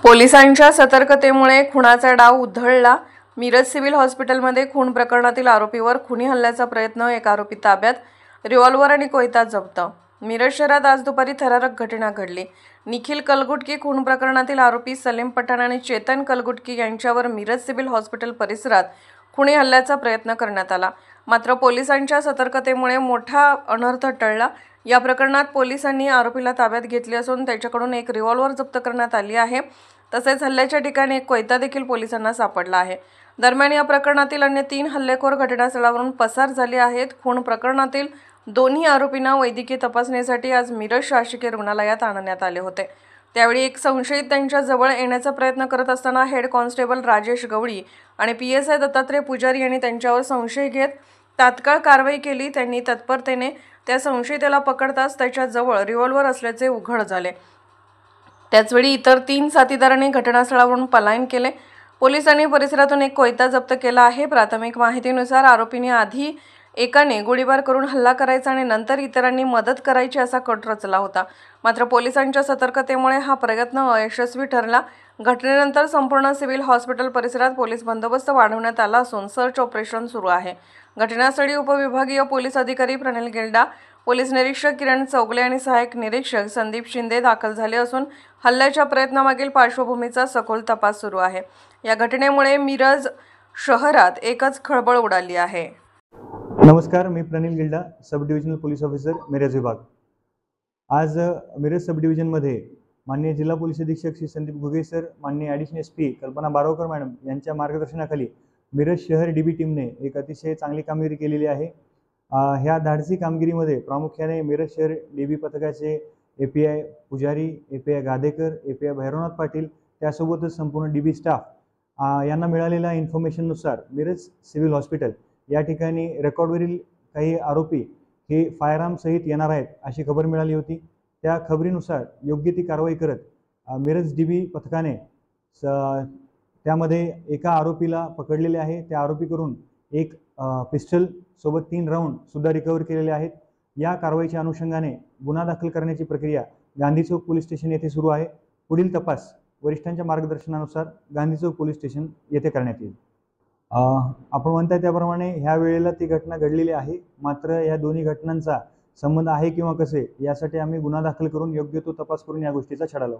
पोलिसांच्या सतर्कतेमुळे खुनाचा डाव उधळला। मिरज सिव्हिल हॉस्पिटलमध्ये खून प्रकरणातील आरोपीवर खुनी हल्ल्याचा प्रयत्न, एक आरोपी ताब्यात, रिव्हॉल्वर आणि कोयता जप्त। मिरज शहरात आज दुपारी थरारक घटना घडली। निखिल कलगुटकी खून प्रकरणातील आरोपी सलीम पठाण आणि चेतन कलगुटकी यांच्यावर मिरज सिव्हिल हॉस्पिटल परिसरात खुनी हल्ल्याचा प्रयत्न करण्यात आला, मात्र पोलिसांच्या सतर्कतेमुळे मोठा अनर्थ टळला। या प्रकरणात पोलिसांनी आरोपीला ताब्यात घेतले असून त्याच्याकडून एक रिव्हॉल्वर जप्त करण्यात आली आहे। तसेच हल्ल्याच्या ठिकाणी एक कोयता देखील पोलिसांना सापडला आहे। दरम्यान या प्रकरणातील अन्य 3 हल्लेखोर घटनास्थळावरून पसार झाले आहेत। खून प्रकरणातील दोन्ही आरोपींना वैद्यकीय तपासणीसाठी आज मिरज शासकीय रुग्णालयात आणण्यात आले होते। त्यावेळी एक संशयित त्यांच्या जवळ येण्याचा प्रयत्न करत असताना हेड कॉन्स्टेबल राजेश गवळी आणि PSI दत्तात्रय पुजारी यांनी त्यांच्यावर संशय घेत तात्काळ कारवाई केली। त्यांनी तत्परतेने त्या संशयिताला पकडताच त्याच्या जवळ रिव्हॉल्वर असल्याचे उघड झाले। त्याचवेळी इतर 3 साथीदारांनी घटनास्थळावरून पलायन केले। पोलिसांनी परिसरातून एक कोयता जप्त केला आहे। प्राथमिक माहितीनुसार आरोपींनी आधी एकाने गोळीबार करून हल्ला करायचा आणि नंतर इतरांनी मदत करायची असा कट रचला होता, मात्र पोलिसांच्या सतर्कतेमुळे हा प्रयत्न अयशस्वी ठरला। घटनेनंतर संपूर्ण सिव्हिल हॉस्पिटल परिसरात पोलीस बंदोबस्त वाढवण्यात आला असून सर्च ऑपरेशन सुरू आहे। घटनास्थळी उपविभागीय पोलीस अधिकारी प्रणिल गिल्डा, पोलीस निरीक्षक किरण चौगले आणि सहाय्यक निरीक्षक संदीप शिंदे दाखल झाले असून हल्ल्याच्या प्रयत्नामागील पार्श्वभूमीचा सखोल तपास सुरू आहे। या घटनेमुळे मिरज शहरात एकच खळबळ उडाली आहे। नमस्कार, मी Pranil Gilda, sub divisional police officer, Miraj विभाग। आज मिरज सब डिव्हिजनमध्ये माननीय जिल्हा पोलीस अधीक्षक श्री संदीप घुगे सर, माननीय additional SP Kalpana Barokar madam यांच्या मार्गदर्शनाखाली मिरज शहर DB टीमने एक अतिशय चांगली कामगिरी केलेली आहे। ह्या धाडसी कामगिरीमध्ये प्रामुख्याने मिरज शहर DB पथकाचे API पुजारी, API गादेकर, API भैरवनाथ पाटील, त्यासोबतच संपूर्ण DB स्टाफ यांना मिळालेल्या इन्फॉर्मेशननुसार मिरज सिव्हिल हॉस्पिटल या ठिकाणी रेकॉर्डवरील काही आरोपी हे फायरआर्म सहित येणार आहेत अशी खबर मिळाली होती। त्या खबरीनुसार योग्य ती कारवाई करत मिरज DB पथकाने त्यामध्ये एका आरोपीला पकडलेले आहे। त्या आरोपीकडून एक पिस्टल सोबत 3 राऊंड सुद्धा रिकव्हर केलेले आहेत। या कारवाईच्या अनुषंगाने गुन्हा दाखल करण्याची प्रक्रिया गांधी चौक पोलीस स्टेशन येथे सुरू आहे। पुढील तपास वरिष्ठांच्या मार्गदर्शनानुसार गांधी चौक पोलीस स्टेशन येथे करण्यात येईल। आपण म्हणताय त्याप्रमाणे ह्या वेळेला ती घटना घडलेली आहे, मात्र या दोन्ही घटनांचा संबंध आहे किंवा कसे यासाठी आम्ही गुन्हा दाखल करून योग्य तो तपास करून या गोष्टीचा छडा लावू।